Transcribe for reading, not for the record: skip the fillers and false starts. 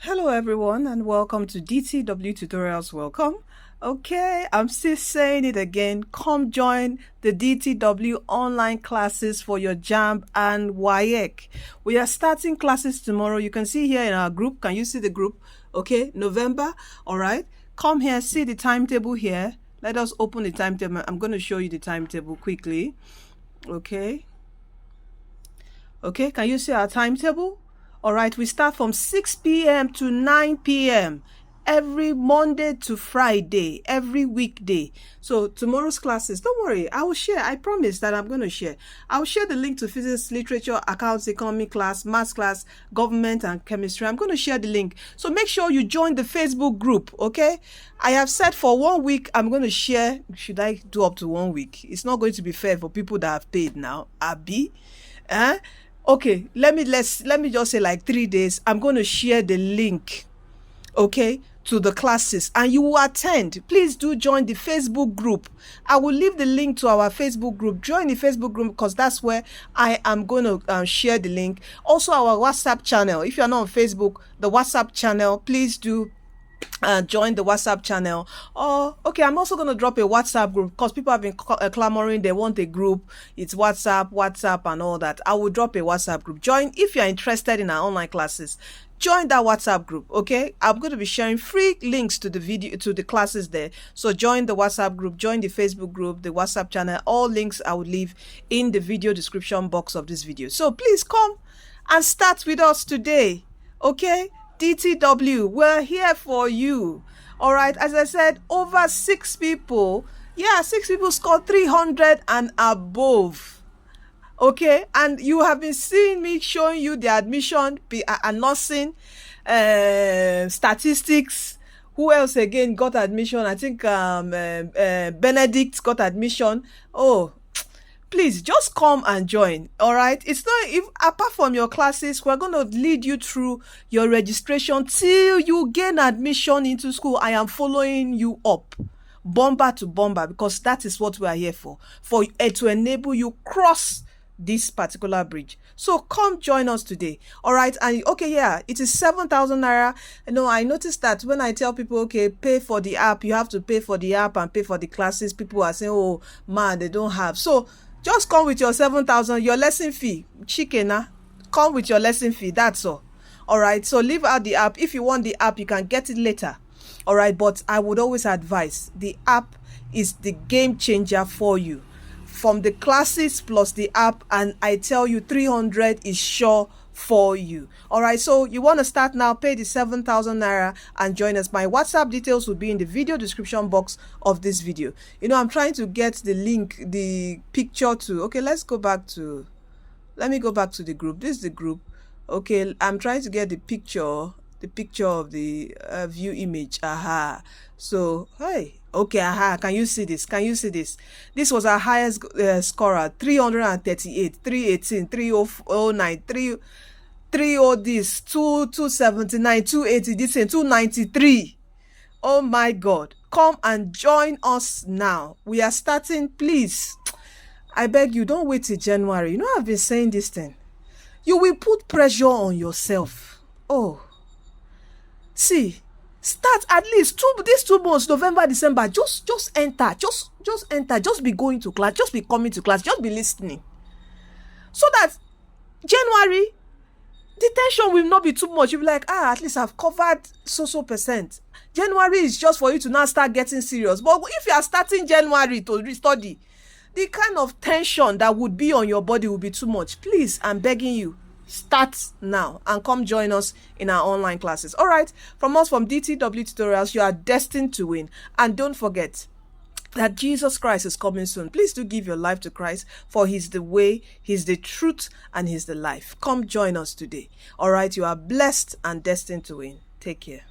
Hello everyone and welcome to DTW Tutorials. Welcome. Okay, I'm still saying it again. Come join the DTW online classes for your JAMB and WAEC. We are starting classes tomorrow. You can see here in our group. Can you see the group? Okay, November. All right. Come here, see the timetable here. Let us open the timetable. I'm going to show you the timetable quickly. Okay. Okay, can you see our timetable? All right, we start from 6 p.m. to 9 p.m. every Monday to Friday, every weekday. So tomorrow's classes, don't worry, I will share. I promise that I'm going to share. I'll share the link to physics, literature, accounts, economy class, maths class, government, and chemistry. I'm going to share the link. So make sure you join the Facebook group, okay? I have said for 1 week, I'm going to share. Should I do up to 1 week? It's not going to be fair for people that have paid now. Abi? Okay, let me just say like 3 days. I'm going to share the link, okay, to the classes, and you will attend. Please do join the Facebook group. I will leave the link to our Facebook group. Join the Facebook group because that's where I am going to share the link. Also, our WhatsApp channel. If you're not on Facebook, the WhatsApp channel, please do join the WhatsApp channel. Okay, I'm also going to drop a WhatsApp group because people have been clamoring. They want a group. It's WhatsApp and all that. I will drop a WhatsApp group. Join if you're interested in our online classes. Join that WhatsApp group. Okay, I'm going to be sharing free links to the video, to the classes there. So join the WhatsApp group, join the Facebook group, the WhatsApp channel. All links I will leave in the video description box of this video. So please come and start with us today. Okay, DTW, we're here for you. All right, as I said, over 6 people. Yeah, 6 people scored 300 and above. Okay, and you have been seeing me showing you the admission, nursing, statistics. Who else again got admission? I think Benedict got admission. Oh, please just come and join. All right, it's not, if apart from your classes, we're going to lead you through your registration till you gain admission into school. I am following you up bomber to bomber because that is what we are here for to enable you cross this particular bridge. So come join us today. All right, and okay, yeah, it is 7,000 naira. I noticed that when I tell people, okay, pay for the app, you have to pay for the app and pay for the classes, people are saying, oh man, they don't have. So just come with your 7,000, your lesson fee, chikena. Come with your lesson fee, that's all. All right, so leave out the app. If you want the app, you can get it later. All right, but I would always advise the app is the game changer for you. From the classes plus the app, and I tell you 300 is sure for you. All right, so you want to start now, pay the 7,000 naira and join us. My WhatsApp details will be in the video description box of this video. I'm trying to get the link, the picture to, okay, let me go back to the group. This is the group. Okay, I'm trying to get the picture of the view image. So hey, okay, can you see this? This was our highest scorer, 338, 318, 309, 30 this, 279, 280 this, and 293. Oh my God, come and join us now. We are starting. Please, I beg you, don't wait till January. I've been saying this thing. You will put pressure on yourself. Oh, see, start at least these 2 months, November, December. Just enter. Just enter. Just be going to class. Just be coming to class. Just be listening. So that January, the tension will not be too much. You'll be like, at least I've covered so percent. January is just for you to now start getting serious. But if you are starting January to study, the kind of tension that would be on your body will be too much. Please, I'm begging you, start now and come join us in our online classes. All right, from us, from DTW Tutorials, you are destined to win. And don't forget that Jesus Christ is coming soon. Please do give your life to Christ, for he's the way, he's the truth, and he's the life. Come join us today. All right, you are blessed and destined to win. Take care.